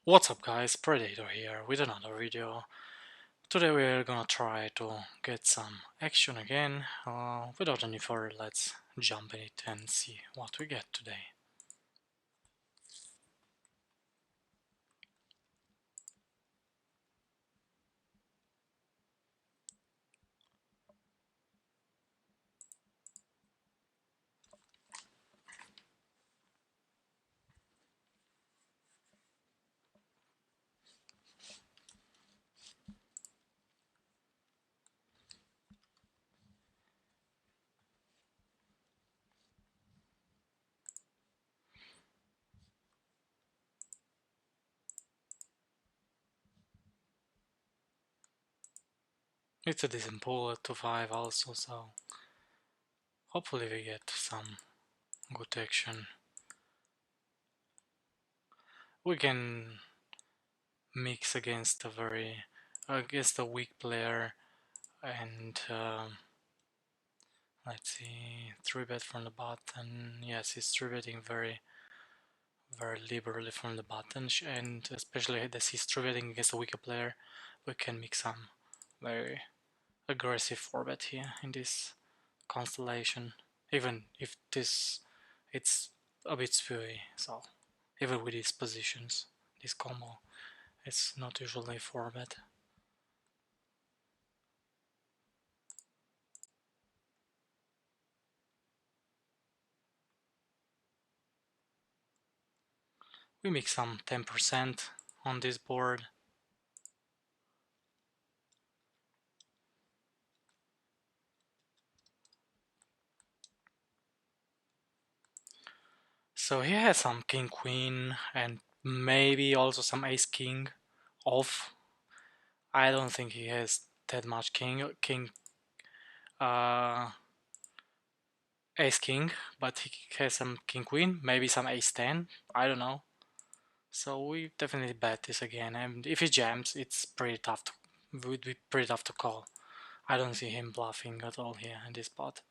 What's up guys, Predator here with another video. Today we're gonna try to get some action again. Without any further, let's jump in it and see what we get today. It's a decent pull at 2-5 also, so hopefully we get some good action. We can mix against a weak player and let's see, 3-bet from the button. Yes, he's 3-betting very liberally from the button, and especially as he's 3-betting against a weaker player, we can make some very aggressive 4-bet here in this constellation, even if it's a bit spewy. So even with these positions, this combo, it's not usually 4-bet. We make some 10% on this board. So he has some king queen and maybe also some ace king off. I don't think he has that much king uh, ace king, but he has some king queen, maybe some ace 10, I don't know. So we definitely bet this again, and if he jams, it's pretty tough to, would be pretty tough to call. I don't see him bluffing at all here in this spot.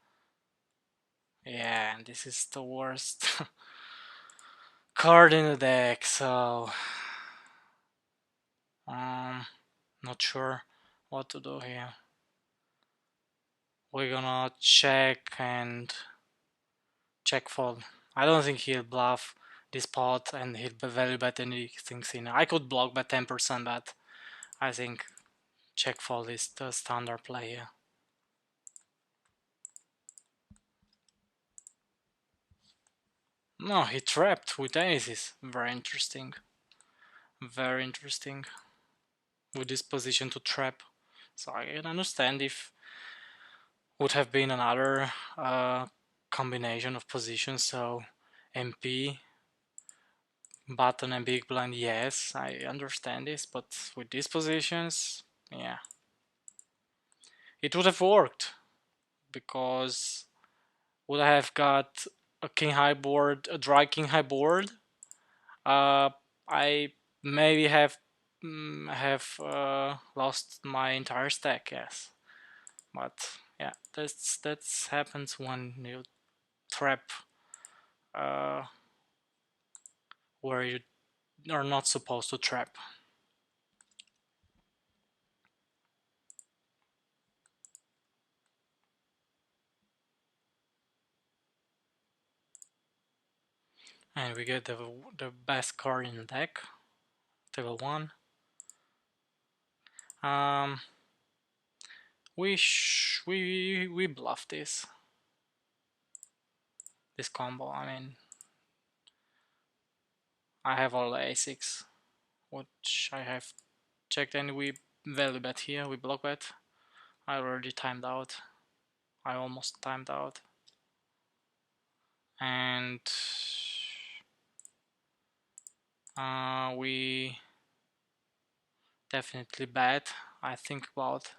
Yeah, and this is the worst card in the deck, so not sure what to do here. We're gonna check and check fold. I don't think he'll bluff this pot and he'll value bet anything in. I could block by 10%, but I think check fold is the standard play here. No, he trapped with aces. Very interesting. Very interesting. With this position to trap. So I can understand if would have been another combination of positions. So MP, button and big blind, yes, I understand this, but with these positions, yeah. It would have worked because would I have got a king high board, a dry king high board. I maybe have lost my entire stack, yes. But yeah, that's happens when you trap uh, where you are not supposed to trap. And we get the best card in the deck, table 1. Um, we bluff this combo. I mean, I have all the a6, which I have checked, and we value bet here. We block bet. I already timed out. I almost timed out, and we definitely bet. I think about.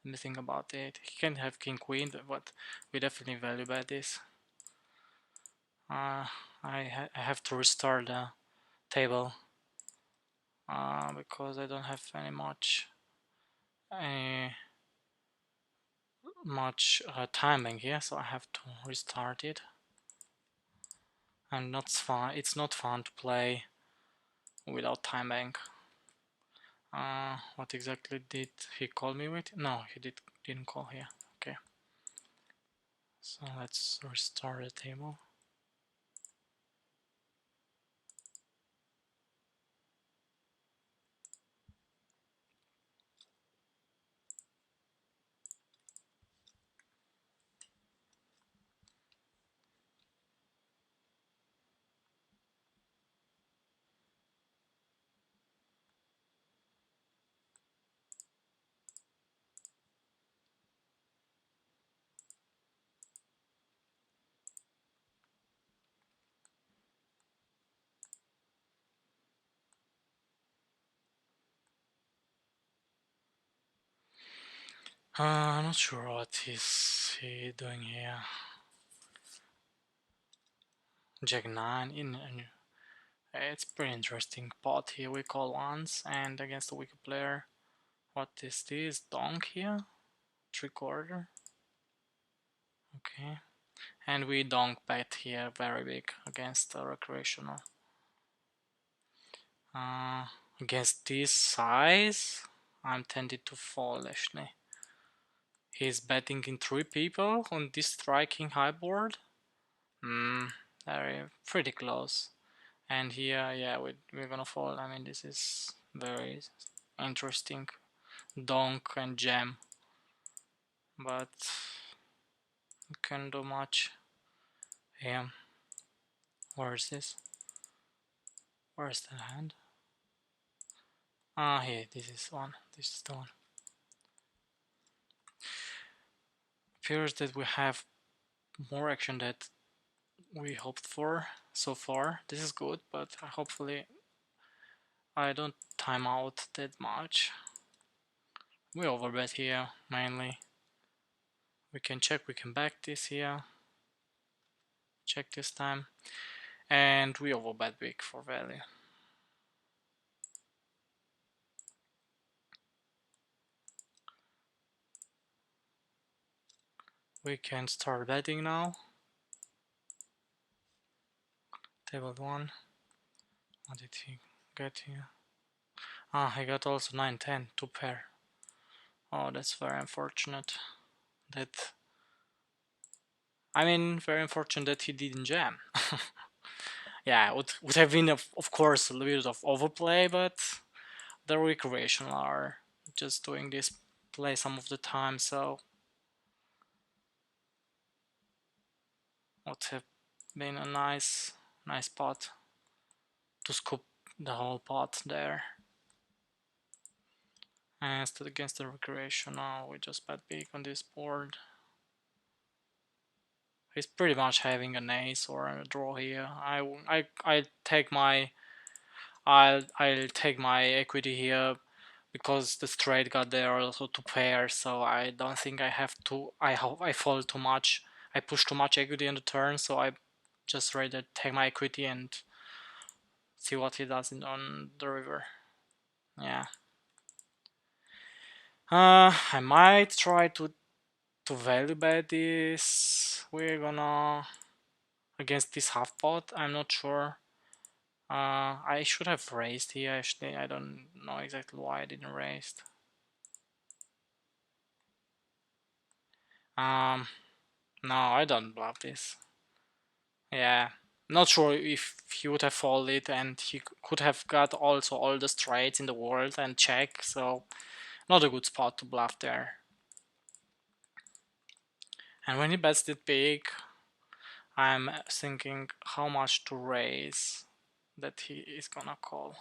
Let me think about it. He can have king queen, but we definitely value bet this. I have to restart the table because I don't have any much timing here, so I have to restart it. And it's not fun to play without time bank. What exactly did he call me with? No, he didn't call here. Okay. So let's restart the table. I'm not sure what is he doing here. Jack 9 in. It's pretty interesting pot here. We call once and against a weaker player. What is this? Donk here? 3/4. Okay. And we donk bet here very big against a recreational. Against this size, I'm tempted to fold actually. He's betting in 3 people on this striking high board. Very pretty close. And here, yeah, we're gonna fold. I mean, this is very interesting. Donk and jam, but we can't do much. Yeah. Where is this? Where's the hand? Here, this is one. This is the one. Appears that we have more action that we hoped for so far. This is good, but hopefully I don't time out that much. We overbet here mainly. We can check, we can back this here. Check this time. And we overbet big for value. We can start betting now. Table 1. What did he get here? He got also 9-10, 2 pair. Oh, that's very unfortunate. Very unfortunate that he didn't jam. Yeah, would have been of course a little bit of overplay, but the recreational are just doing this play some of the time, so would have been a nice pot to scoop the whole pot there. And against the recreational, we just bet big on this board. He's pretty much having an ace or a draw here. I'll take my equity here because the straight got there also 2 pairs, so I don't think I have to. I fold too much. I push too much equity on the turn, so I just rather take my equity and see what he does on the river. Yeah. I might try to value bet this. We're gonna against this half pot. I'm not sure. I should have raised here actually. I don't know exactly why I didn't raise. No, I don't bluff this. Yeah, not sure if he would have folded, and he could have got also all the straights in the world and check. So not a good spot to bluff there. And when he bets it big, I'm thinking how much to raise that he is gonna call.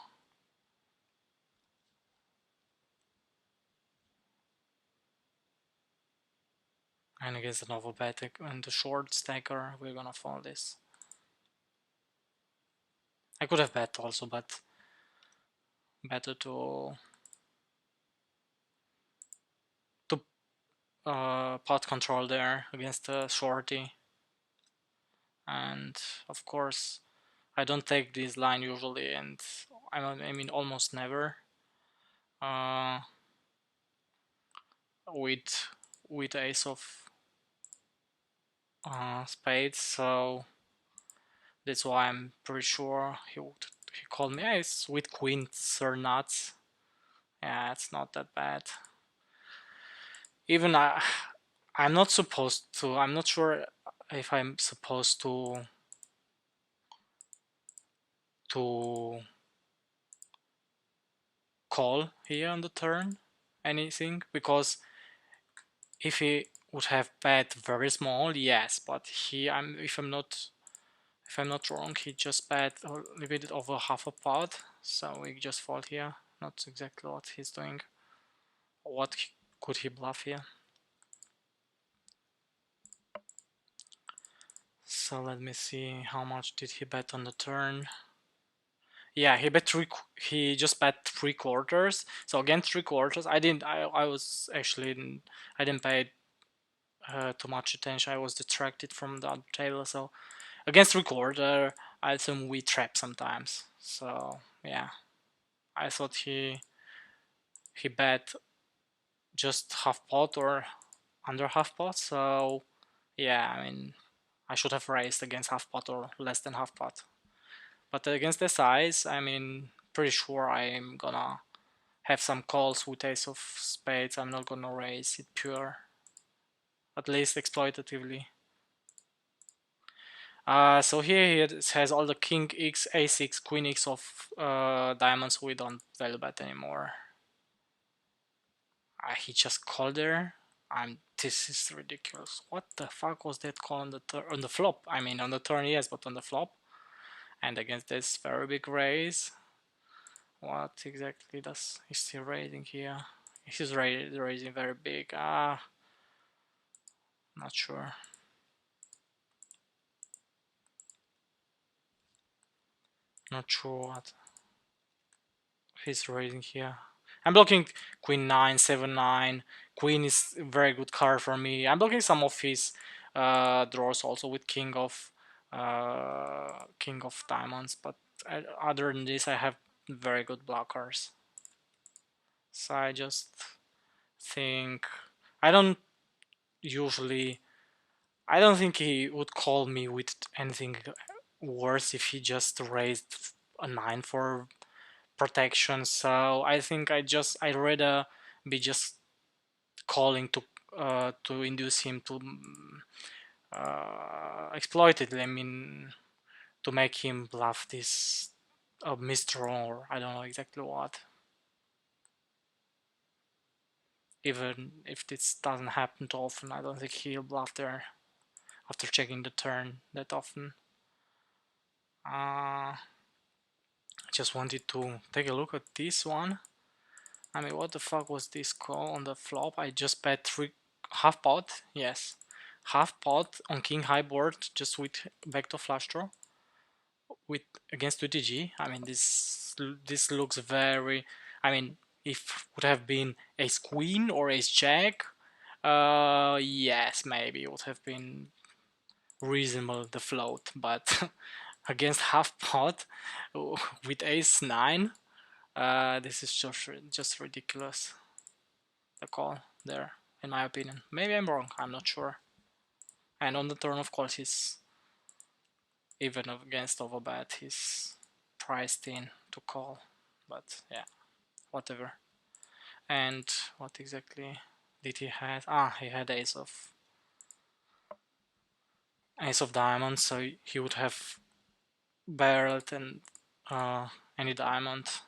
And against an overbet and the short stacker, we're gonna fold this. I could have bet also, but better to pot control there against the shorty. And of course, I don't take this line usually, and I mean almost never with ace of spades, so that's why I'm pretty sure he called me, yeah, it's with queens or nuts. Yeah, it's not that bad. Even I'm not supposed to. I'm not sure if I'm supposed to call here on the turn anything, because if he would have bet very small, yes, but if I'm not wrong, he just bet a little bit over half a pot, so we just fold here. Not exactly what he's doing. What could he bluff here? So let me see, how much did he bet on the turn? Yeah, he just bet 3/4. So again, 3/4. I didn't pay too much attention. I was distracted from the other table. So against 3/4, I assume we trap sometimes. So yeah, I thought he bet just half pot or under half pot. So yeah, I mean, I should have raised against half pot or less than half pot. But against the size, I mean, pretty sure I'm gonna have some calls with ace of spades. I'm not gonna raise it pure, at least exploitatively. So here it has all the king x, a6, queen x of diamonds. We don't value bet anymore. He just called there. This is ridiculous. What the fuck was that call on the flop? I mean, on the turn, yes, but on the flop. And against this very big raise, what exactly does he's still raising here? He's raising very big. Not sure. Not sure what he's raising here. I'm blocking queen 9, 7, 9. Queen is a very good card for me. I'm blocking some of his draws also with king of diamonds, but other than this, I have very good blockers. So I just think I don't usually. I don't think he would call me with anything worse if he just raised a 9 for protection. So I think I'd rather be just calling to induce him to exploit it. I mean, to make him bluff this misdraw, or I don't know exactly what. Even if this doesn't happen too often, I don't think he'll bluff there after checking the turn that often. I just wanted to take a look at this one. I mean, what the fuck was this call on the flop? I just bet half pot, yes, half pot on king high board just with vector flush draw with against 2TG. I mean, this looks very. I mean, if would have been ace queen or ace jack, yes, maybe it would have been reasonable the float, but against half pot with ace 9, this is just ridiculous. The call there, in my opinion. Maybe I'm wrong, I'm not sure. And on the turn, of course, he's even against overbet, he's priced in to call. But yeah, whatever. And what exactly did he have? He had ace of diamonds, so he would have barreled and any diamond.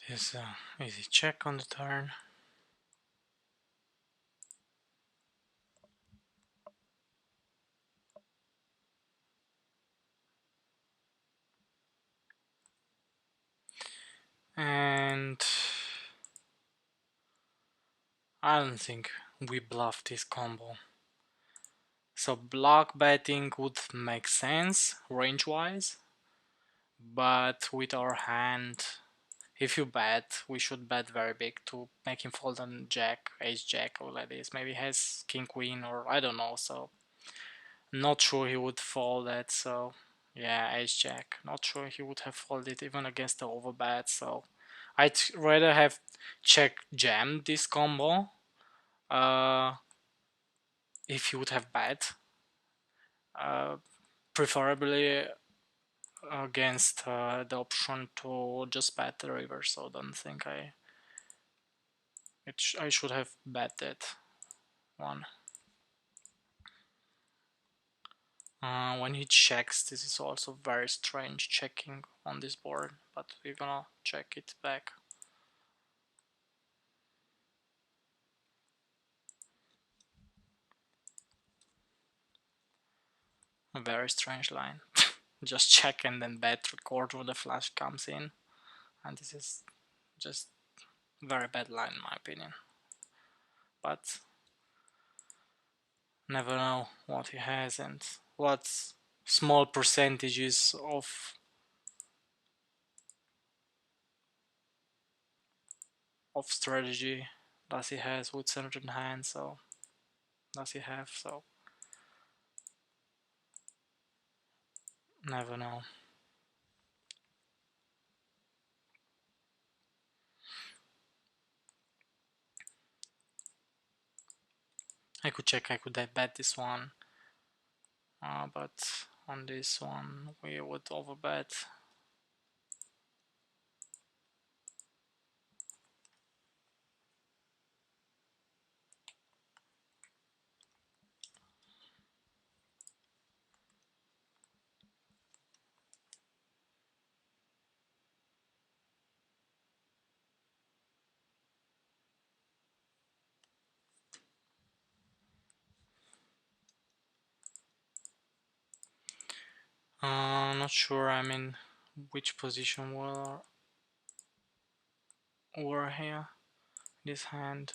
Is easy check on the turn. And I don't think we bluff this combo. So block betting would make sense range-wise, but with our hand, if you bet, we should bet very big to make him fold on jack, ace jack, or like this. Maybe he has king queen, or I don't know. So not sure he would fold that. So yeah, ace jack. Not sure he would have folded even against the overbet. So I'd rather have check jam this combo. If he would have bet, preferably against the option to just bet the river. So don't think I should have bet that one. When he checks, this is also very strange checking on this board, but we're gonna check it back. A very strange line. Just check and then bet, record when the flash comes in, and this is just very bad line in my opinion. But never know what he has and what small percentages of strategy does he has with certain hands, so does he have, so never know. I could check, I could bet this one, but on this one we would overbet. Not sure, I mean, which position we're here. This hand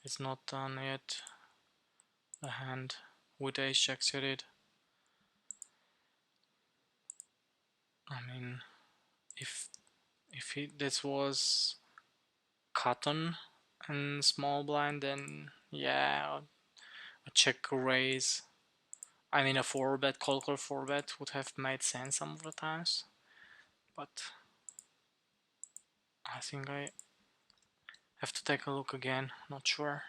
is not done yet. The hand with ace jack suited. I mean, if this was cotton and small blind, then yeah, a check raise. I mean, a 4-bet, call 4-bet would have made sense some of the times, but I think I have to take a look again, not sure.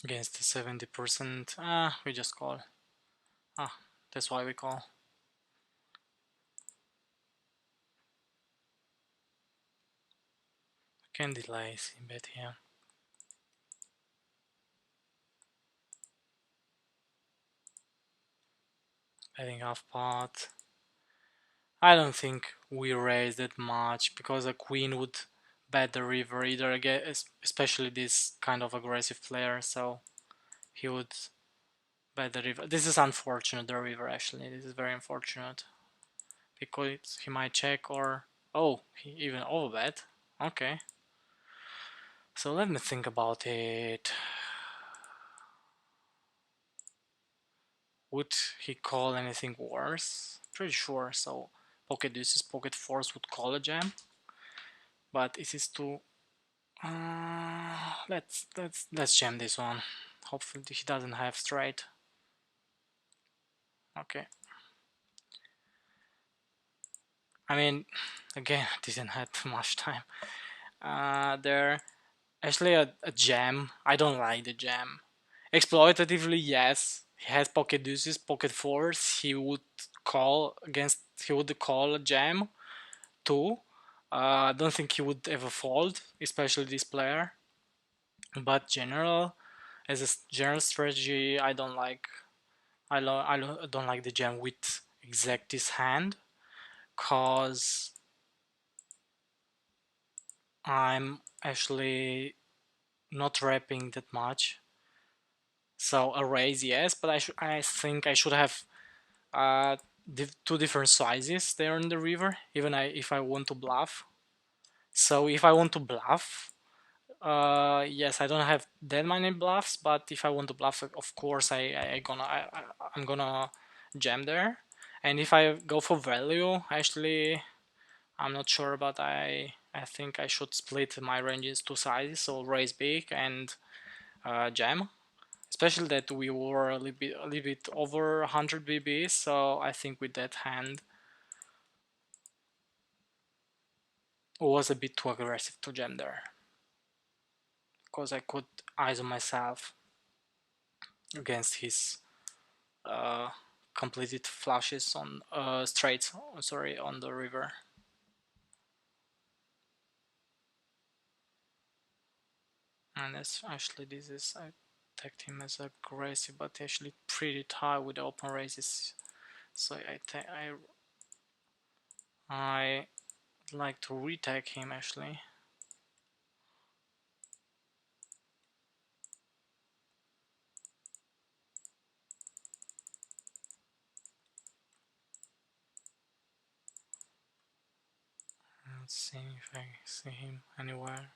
Against the 70%, we just call. That's why we call. Can delay a bit here. Betting half pot. I don't think we raise that much because a queen would bet the river either again, especially this kind of aggressive player. So he would bet the river. This is unfortunate. The river actually. This is very unfortunate because he might check or he even overbet. Okay. So let me think about it. Would he call anything worse? Pretty sure. So pocket deuces, pocket fours would call a jam, but it is too. Let's jam this one. Hopefully he doesn't have straight. Okay. I mean, again, didn't have much time. There, actually a jam. I don't like the jam. Exploitatively, yes, he has pocket deuces, pocket fours, he would call a jam too. I don't think he would ever fold, especially this player. But as a general strategy, I don't like the jam with exact this hand, cause I'm actually not wrapping that much. So a raise, yes, but I think I should have uh, two different sizes there in the river, even if I want to bluff. So if I want to bluff, yes, I don't have that many bluffs, but if I want to bluff, of course I'm gonna jam there. And if I go for value, actually, I'm not sure, but I think I should split my ranges two sizes, so raise big and jam. Especially that we were a little bit over 100 BB, so I think with that hand it was a bit too aggressive to jam there, because I could ISO myself against his uh, completed flushes on straights. Sorry, on the river. And that's actually I tagged him as aggressive, but actually pretty tight with the open raises. So I like to retag him actually. Let's see if I see him anywhere.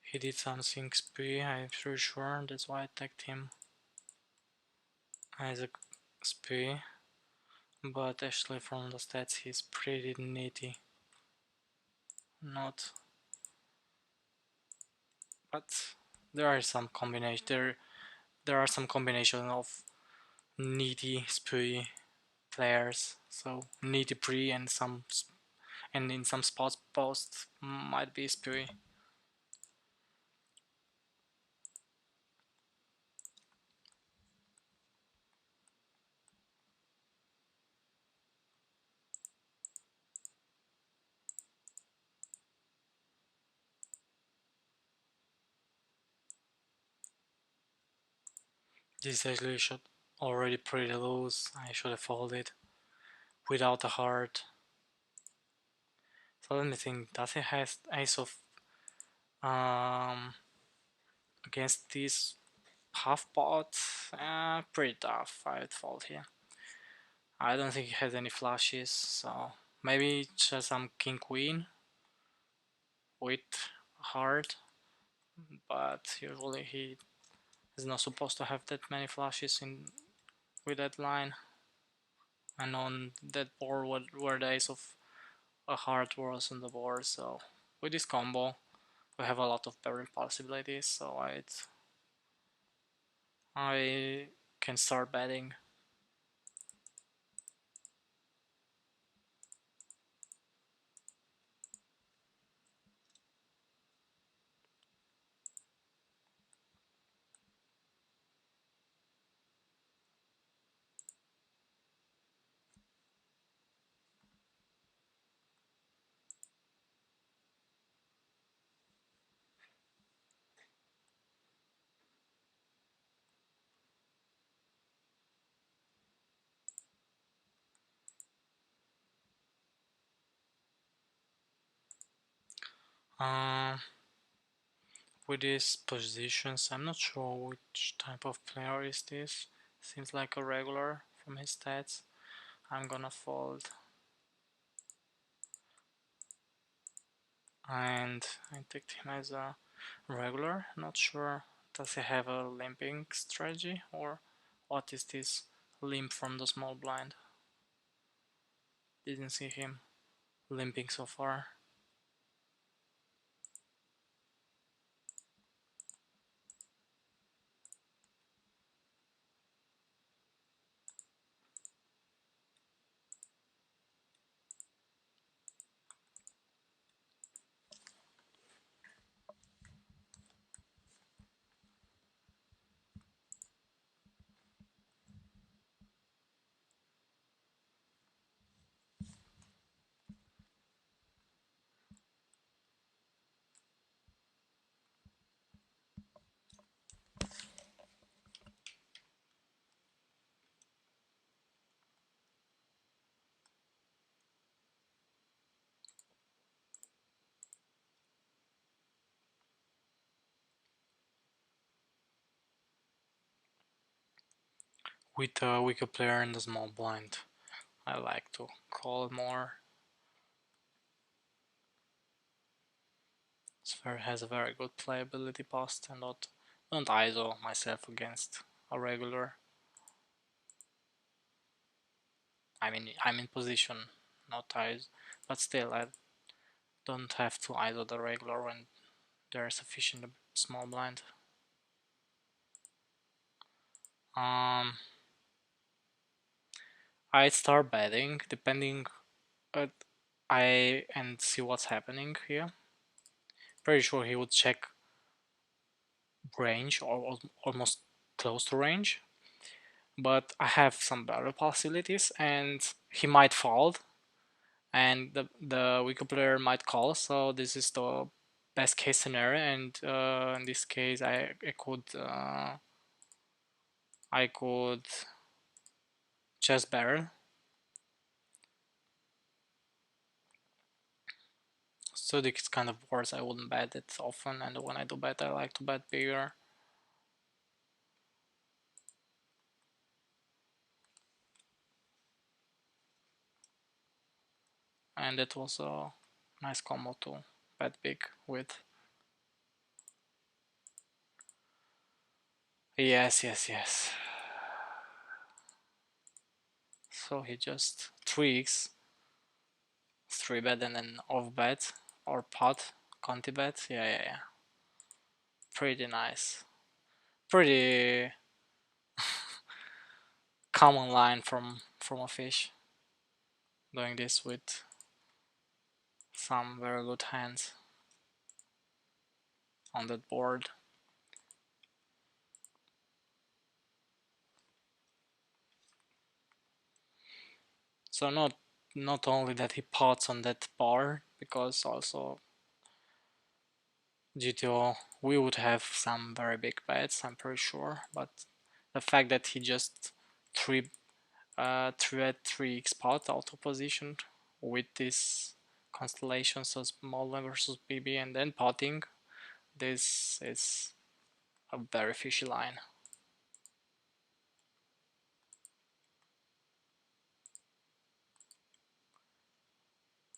He did something spy, I'm pretty sure, that's why I tagged him as a spy. But actually from the stats he's pretty nitty. Not, but there are some combination there are some combination of needy spy players, so needy pre and in some spots post might be spy. This actually should already pretty loose. I should have folded without a heart. So let me think, does he have ace of against this half pot? Pretty tough, I would fold here. I don't think he has any flushes, so maybe just some king queen with heart, but usually he is not supposed to have that many flushes in with that line. And on that board where the ace of a heart was on the board, so with this combo we have a lot of pairing possibilities, so I can start betting. Uh, with these positions, I'm not sure which type of player is this. Seems like a regular from his stats. I'm gonna fold. And I take him as a regular. Not sure, does he have a limping strategy or what is this limp from the small blind? Didn't see him limping so far. with a weaker player in the small blind. I like to call more. Has a very good playability post and don't ISO myself against a regular. I mean, I'm in position, not ISO, but still I don't have to ISO the regular when there is sufficient small blind. I'd start betting depending and see what's happening here. Pretty sure he would check range or almost close to range, but I have some better possibilities and he might fold and the weaker player might call, so this is the best case scenario, and in this case I could just barrel. So this kind of boards I wouldn't bet it often, and when I do bet I like to bet bigger. And it was a nice combo to bet big with. Yes, yes, yes. So he just 3x, 3 bet and then off bet or pot, conti bet. Yeah, yeah, yeah. Pretty nice. Pretty common line from a fish. Doing this with some very good hands on that board. So not only that he pots on that bar, because also GTO we would have some very big bets, I'm pretty sure, but the fact that he just 3 at 3x pot auto position with this constellation, so small versus BB and then potting, this is a very fishy line.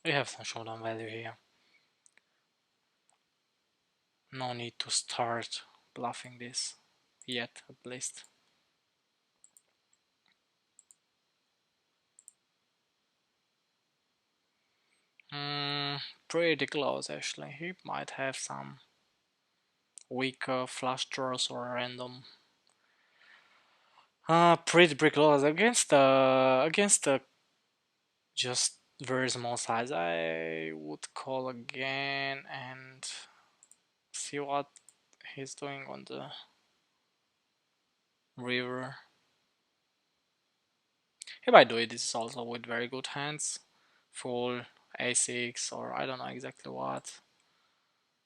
We have some showdown value here. No need to start bluffing this yet, at least. Pretty close actually. He might have some weak flush draws or random. Pretty close against the just very small size. I would call again and see what he's doing on the river. He might do it. This is also with very good hands, full a6 or I don't know exactly what.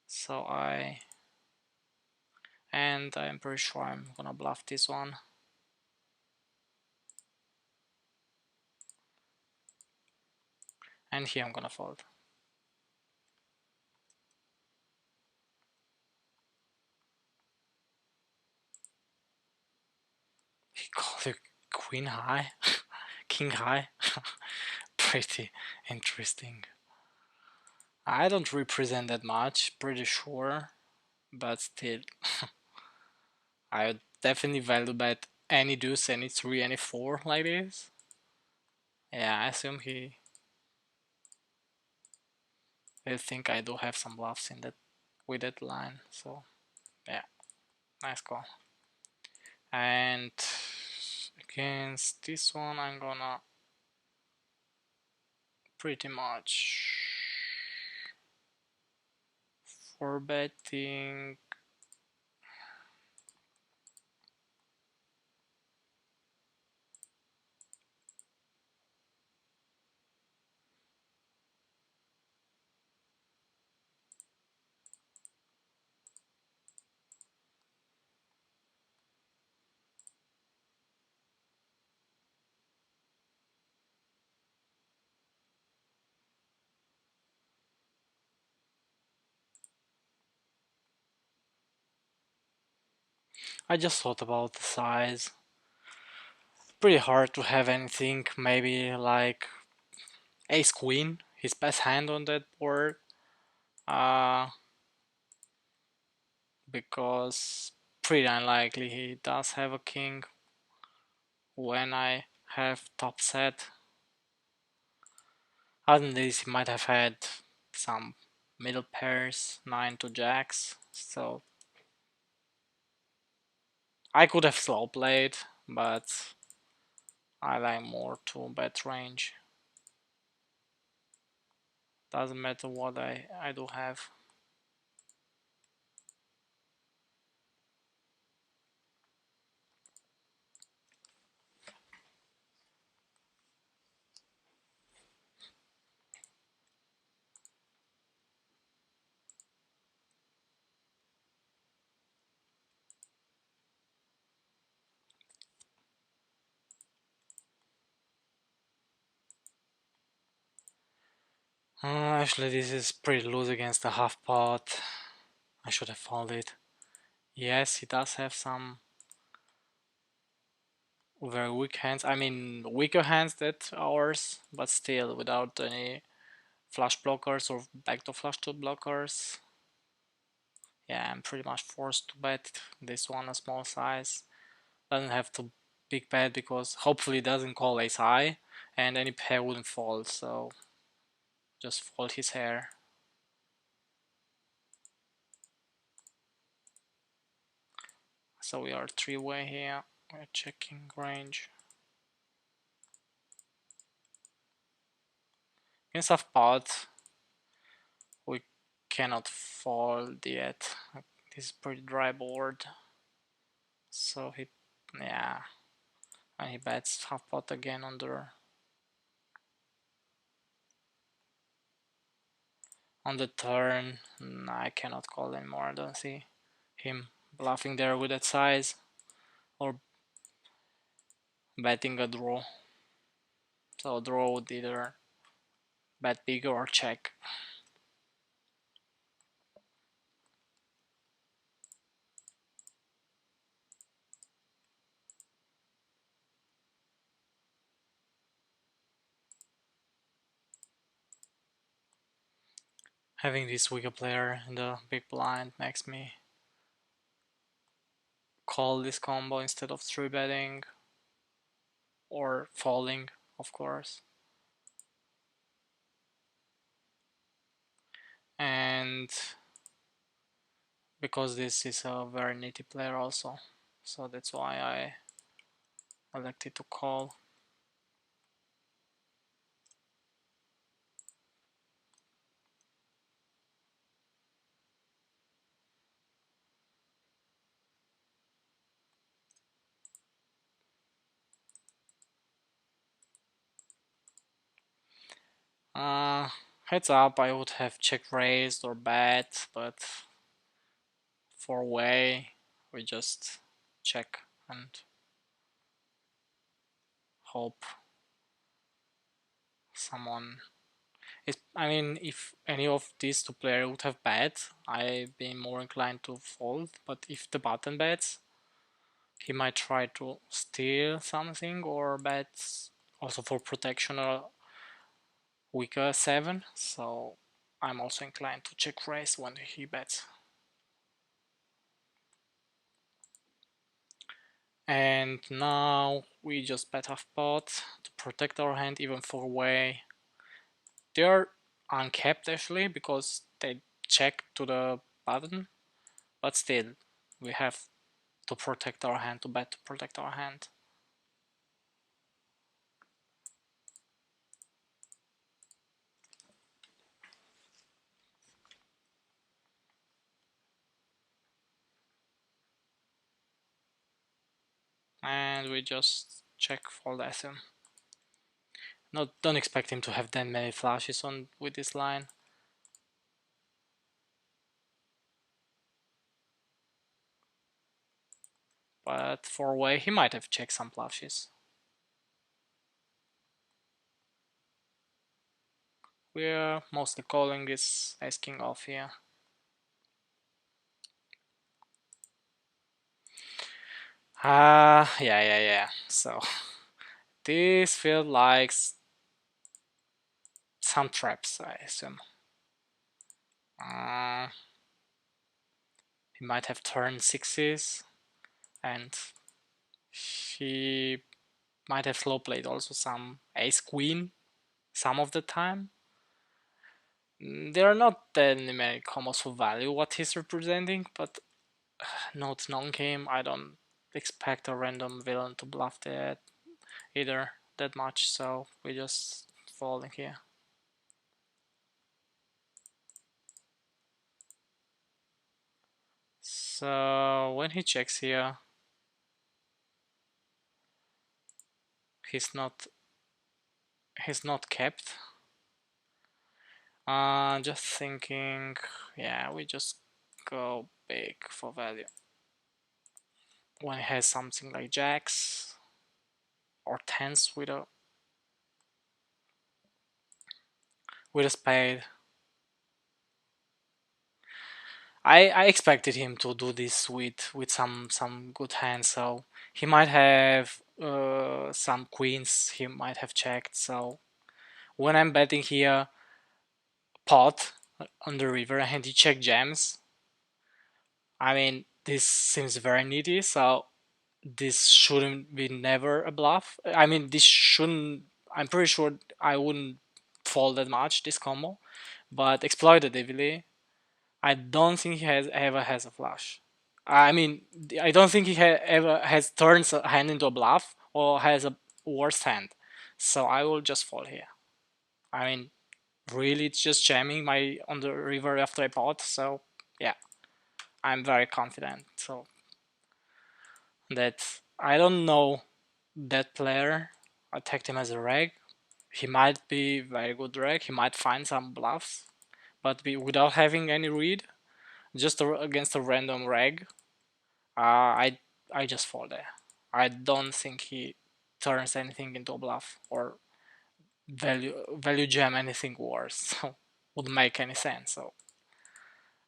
So I'm pretty sure I'm gonna bluff this one. And here I'm gonna fold. He called it queen high, king high. Pretty interesting. I don't represent that much, pretty sure, but still, I would definitely value bet any deuce, any three, any four like this. Yeah, I assume he'll think I do have some bluffs in that with that line. So yeah, nice call. And against this one, I'm gonna pretty much for betting. I just thought about the size. pretty hard to have anything. Maybe like ace queen, his best hand on that board. Uh, because pretty unlikely he does have a king when I have top set. Other than this, he might have had some middle pairs, 9 to jacks, so I could have slow played, but I like more to bet range. Doesn't matter what I do have. Actually, this is pretty loose against the half pot. I should have folded. Yes, he does have some very weak hands. I mean, weaker hands than ours, but still without any flush blockers or backdoor flush to blockers. Yeah, I'm pretty much forced to bet this one a small size. Doesn't have to big bet because hopefully it doesn't call ace high and any pair wouldn't fold, so just fold his hair. So we are three-way here. We're checking range. Against half pot, we cannot fold yet. This is pretty dry board. So yeah, and he bets half pot again on the turn. I cannot call anymore. I don't see him bluffing there with that size or betting a draw. So draw would either bet bigger or check. Having this weaker player in the big blind makes me call this combo instead of 3-betting or falling, of course. And because this is a very nitty player also, so that's why I elected to call. Heads up, I would have check raised or bet, but for way we just check and hope someone I mean, if any of these two players would have bet, I'd be more inclined to fold. But if the button bets, he might try to steal something or bet also for protection or weaker 7. So I'm also inclined to check raise when he bets. And now we just bet half pot to protect our hand even for way. They're uncapped actually because they check to the button, but still we have to protect our hand, to bet to protect our hand. And we just check fold SM. Don't expect him to have that many flashes on with this line. But for way he might have checked some flashes. We're mostly calling this ace king off here. Yeah. So This feels like some traps, I assume. He might have turned sixes, and he might have slow played also some ace queen some of the time. There are not that many combos for value what he's representing, but no, it's non-game. I don't expect a random villain to bluff that either that much, so we just folding here. So when he checks here, he's not kept. Just thinking, yeah, we just go big for value. When he has something like jacks or tens with a spade, I expected him to do this with some good hands. So he might have some queens. He might have checked. So when I'm betting here, pot on the river and he check jams. I mean, this seems very needy. So this shouldn't be never a bluff. I mean, this shouldn't. I'm pretty sure I wouldn't fold that much this combo, but exploitatively, I don't think he ever has a flush. I mean, I don't think he ever has turns a hand into a bluff or has a worse hand. So I will just fold here. I mean, really, it's just jamming my on the river after I pot. So yeah, I'm very confident. So that I don't know that player. I tagged him as a reg. He might be very good reg. He might find some bluffs, but without having any read, just against a random reg, I just fold there. I don't think he turns anything into a bluff or value jam anything worse. So would make any sense. So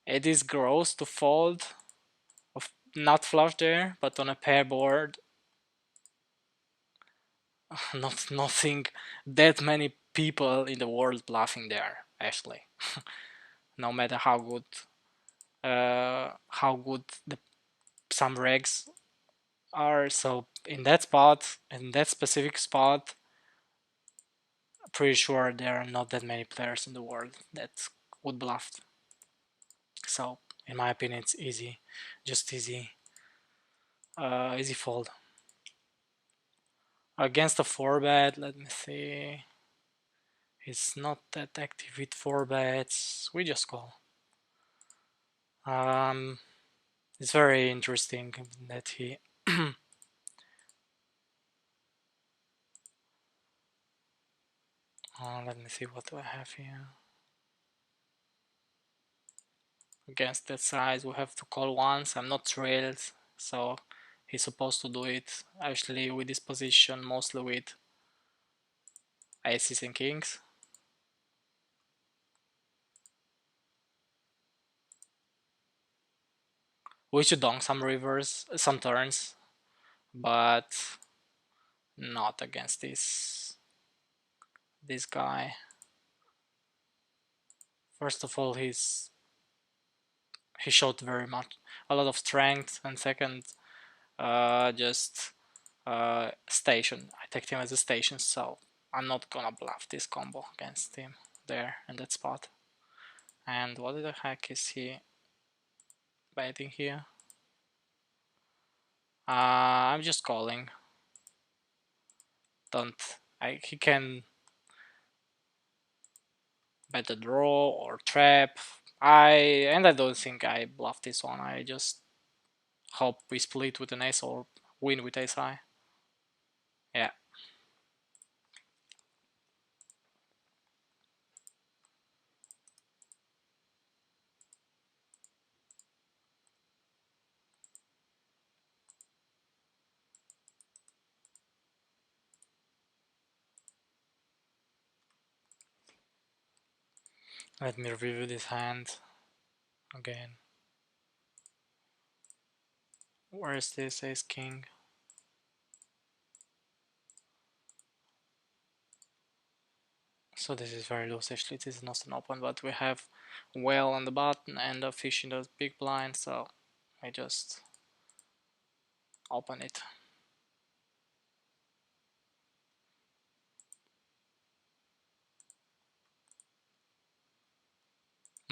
it is gross to fold of not flush there, but on a pair board, nothing that many people in the world bluffing there actually. No matter how good the some regs are. So in that spot, in that specific spot, pretty sure there are not that many players in the world that would bluff. So in my opinion, it's easy, just easy, easy fold. Against a 4-bet, let me see. It's not that active with 4-bets. We just call. It's very interesting that he. Let me see what do I have here. Against that size, we have to call once. I'm not thrilled, so he's supposed to do it. Actually, with this position, mostly with aces and kings. We should donk some rivers, some turns, but not against this guy. First of all, he showed very much a lot of strength, and second, just station. I take him as a station, so I'm not gonna bluff this combo against him there in that spot. And what the heck is he betting here? I'm just calling. He can bet a draw or trap. I don't think I bluff this one. I just hope we split with an ace or win with ace high. Yeah. Let me review this hand again. Where is this ace king? So this is very loose actually, this is not an open, but we have whale on the button and a fish in the big blind, so I just open it.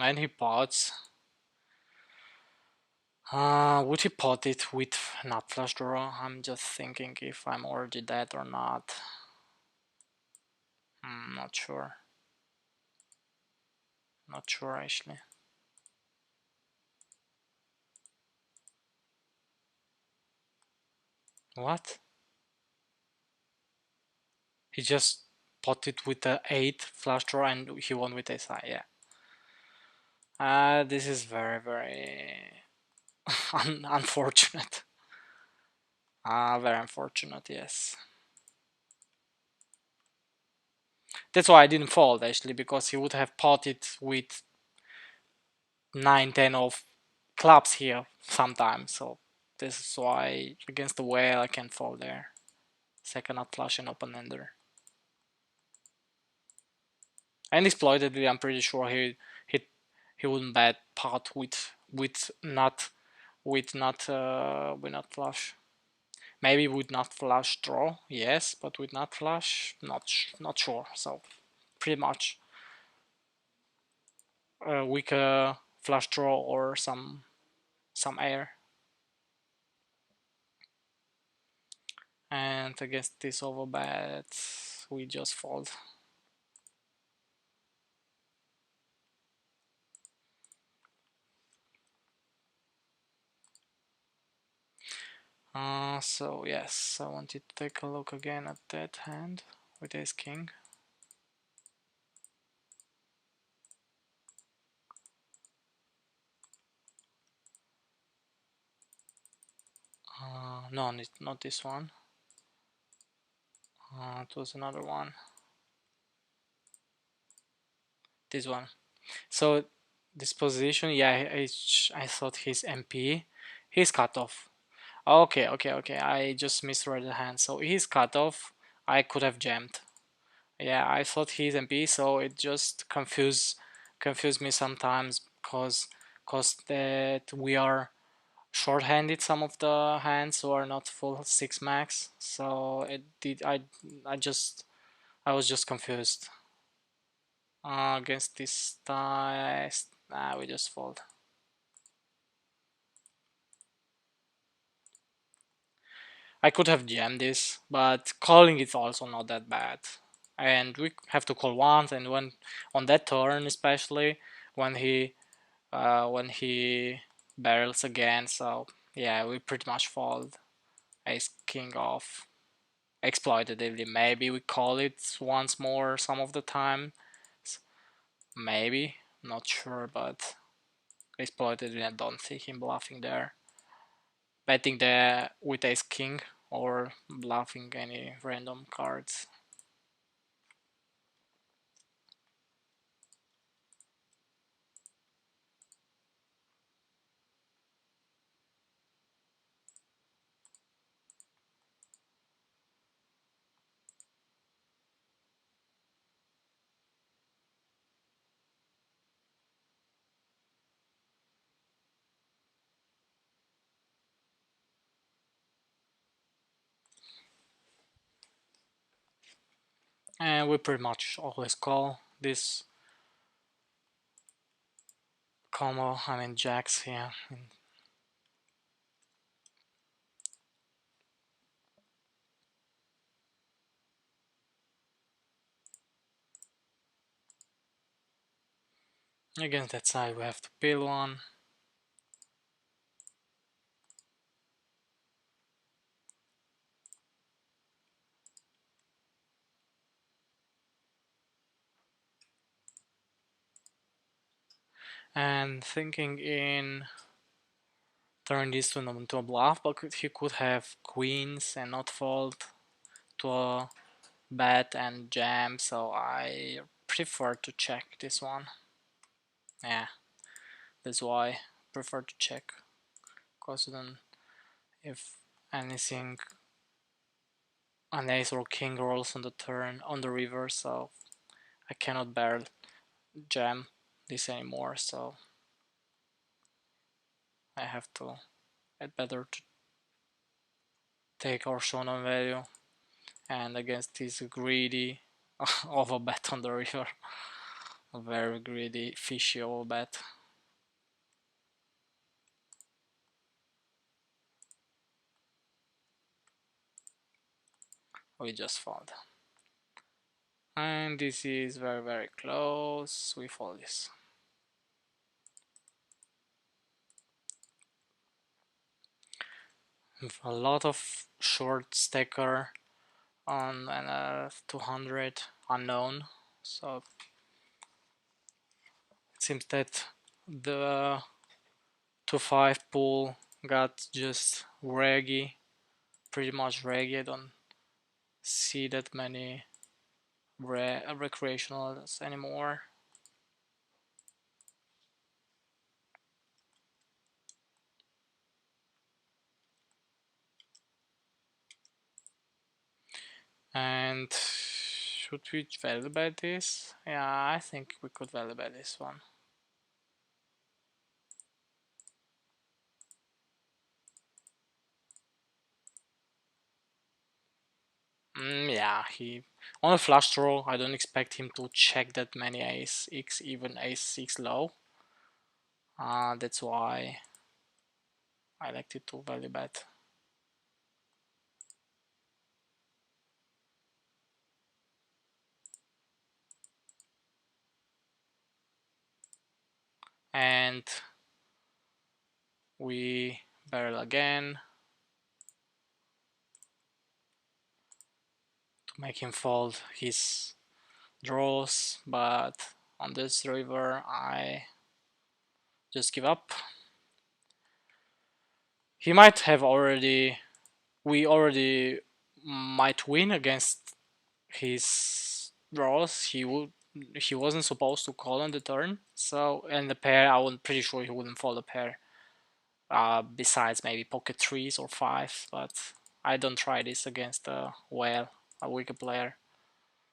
And he pots. Would he pot it with nut flush draw? I'm just thinking if I'm already dead or not. Not sure. Not sure actually. What? He just potted with the 8 flush draw and he won with ace high, yeah. This is very, very unfortunate. Very unfortunate, yes. That's why I didn't fold actually, because he would have potted with 9-10 of clubs here sometimes. So this is why against the whale I can't fold there. Second nut flush and open ender. And exploited, I'm pretty sure he wouldn't bet pot with not flush. Maybe with not flush draw, yes, but with not flush, not sure. So pretty much a weaker flush draw or some air. And against this overbet, we just fold. So yes, I wanted to take a look again at that hand with ace king. No, not this one. It was another one. This one. So this position, yeah, I thought he's MP. He's cut off. Okay. I just misread the hand. So he's cut off. I could have jammed. Yeah, I thought he's MP, so it just confused me sometimes because that we are short-handed some of the hands who are not full 6 max. So it did I was just confused. Against this dice, we just fold. I could have jammed this, but calling is also not that bad. And we have to call once, and when on that turn, especially when he barrels again, so yeah, we pretty much fold. Ace king off. Exploitatively, maybe we call it once more some of the time. Maybe, not sure, but exploitatively, I don't see him bluffing there. Betting there with ace king or bluffing any random cards. And we pretty much always call this combo, I mean jacks here. Against that side we have to peel one. And thinking in turn this to a bluff, but he could have queens and not fold to a bet and jam, so I prefer to check this one. Yeah, that's why I prefer to check, because then if anything, an ace or king rolls on the turn on the river, so I cannot bear jam this anymore, so I have to. It's better to take our shown value, and against this greedy overbet on the river, a very greedy fishy overbet. We just fold. And this is very close. We fold this. A lot of short stacker on an 200 unknown. So it seems that the 2-5 pool got just reggy, pretty much reggy. I don't see that many recreationals anymore. And should we value bet this? Yeah, I think we could value bet this one. Yeah, he on a flush draw. I don't expect him to check that many ace x, even ace 6 low. That's why I elected to value bet. And we barrel again to make him fold his draws, but on this river I just give up. He might have already, we already might win against his draws. He wasn't supposed to call on the turn, so, and the pair, I'm pretty sure he wouldn't fold a pair. Besides maybe pocket 3s or 5s, but I don't try this against a whale, a weaker player.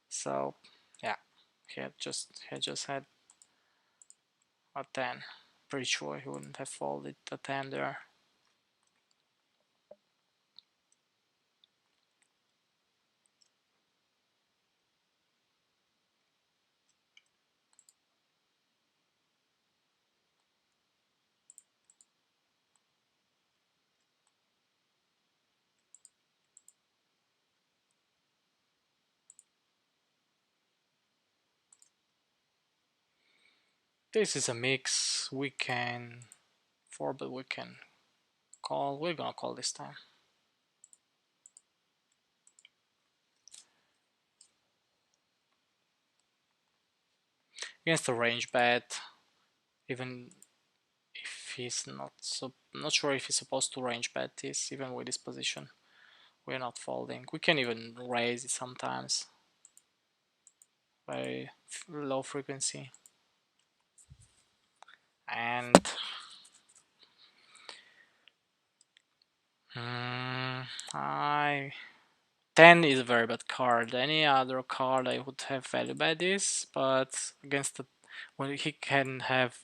So yeah, he just had a 10. Pretty sure he wouldn't have folded the 10 there. This is a mix. We can 4, but we can call. We're gonna call this time. Against a range bet, even if he's not sure if he's supposed to range bet this, even with this position. We're not folding. We can even raise it sometimes. Very low frequency. And I 10 is a very bad card. Any other card I would have value by this, but against the, well, he can have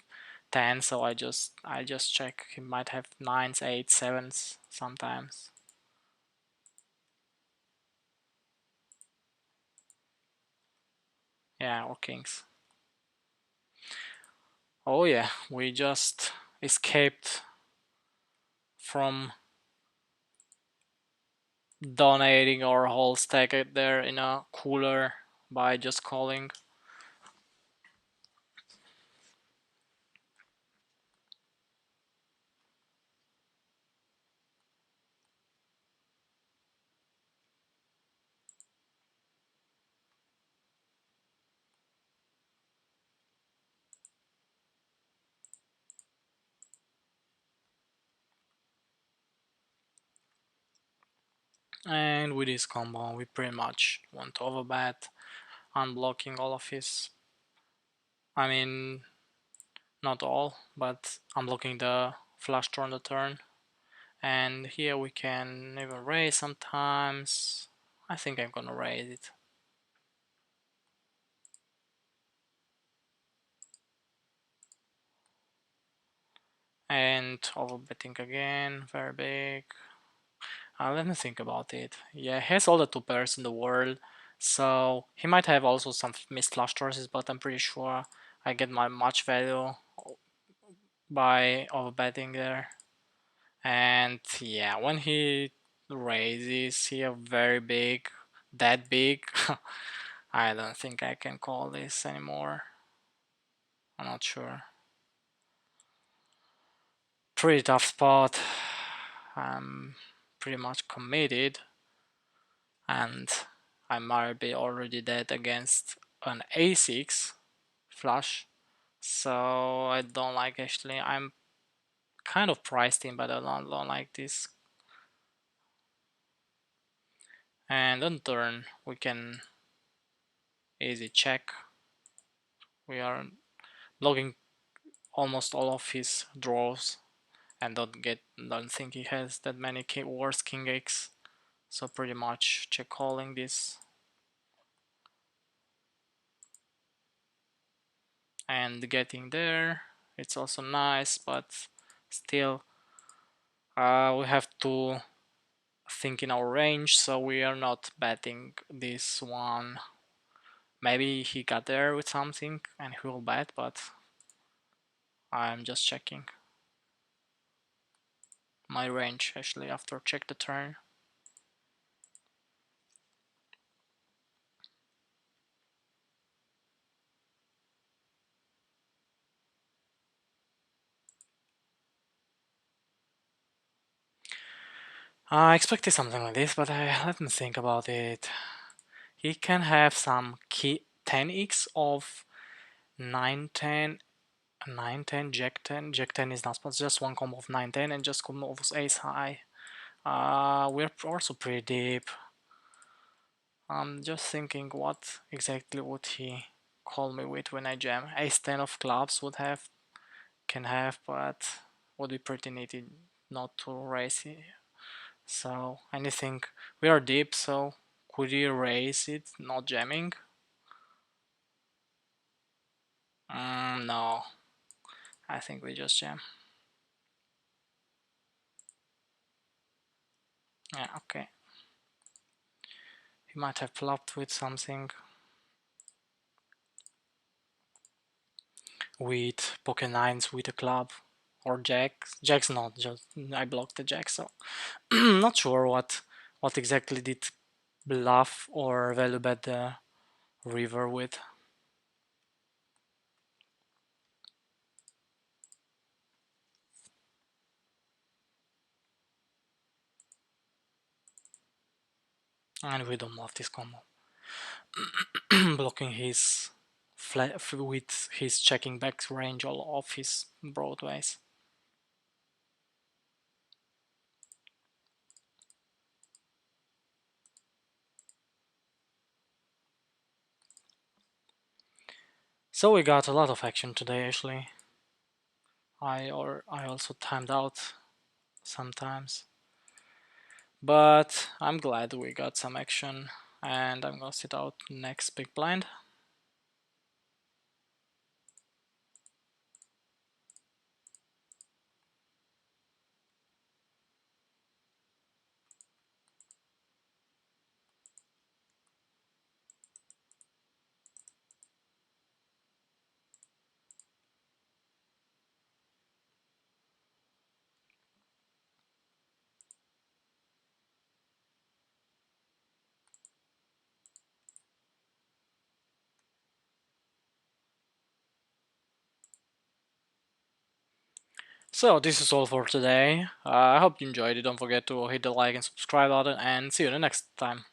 10, so I just check. He might have 9s, 8s, 7s sometimes. Yeah, or kings. Oh yeah, we just escaped from donating our whole stack there in a cooler by just calling. And with this combo we pretty much want to overbet, unblocking all of his, I mean not all, but unblocking the flush draw on the turn. And here we can even raise sometimes. I think I'm gonna raise it. And overbetting again, very big. Let me think about it. Yeah, he has all the two pairs in the world, so he might have also some missed flush choices, but I'm pretty sure I get my much value by overbetting there. And yeah, when he raises here very big, that big, I don't think I can call this anymore. I'm not sure. Pretty tough spot. I'm pretty much committed, and I might be already dead against an a6 flush, so I don't like. Actually, I'm kind of priced in, but I don't like this. And on turn we can easy check. We are logging almost all of his draws, and don't think he has that many worse king x, so pretty much check calling this. And getting there, it's also nice, but still we have to think in our range, so we are not betting this one. Maybe he got there with something and he will bet, but I'm just checking my range actually after check the turn. I expected something like this, but let me think about it. He can have some key 10x of 9 10, 9 10, jack 10. Jack 10 is not just one combo of 9 10 and just combo of ace high. We're also pretty deep. I'm just thinking what exactly would he call me with when I jam. Ace 10 of clubs can have, but would be pretty needy not to raise it. So anything, we are deep, so could you raise it not jamming? No, I think we just jam. Yeah, okay. He might have flopped with something. With poker nines with a club or jacks. Jacks not, just I blocked the jack, so not sure what exactly did bluff or value bet the river with. And we don't love this combo. Blocking his flat with his checking back range all of his broadways. So we got a lot of action today actually. I also timed out sometimes. But I'm glad we got some action, and I'm gonna sit out next big blind. So this is all for today. I hope you enjoyed it. Don't forget to hit the like and subscribe button, and see you the next time.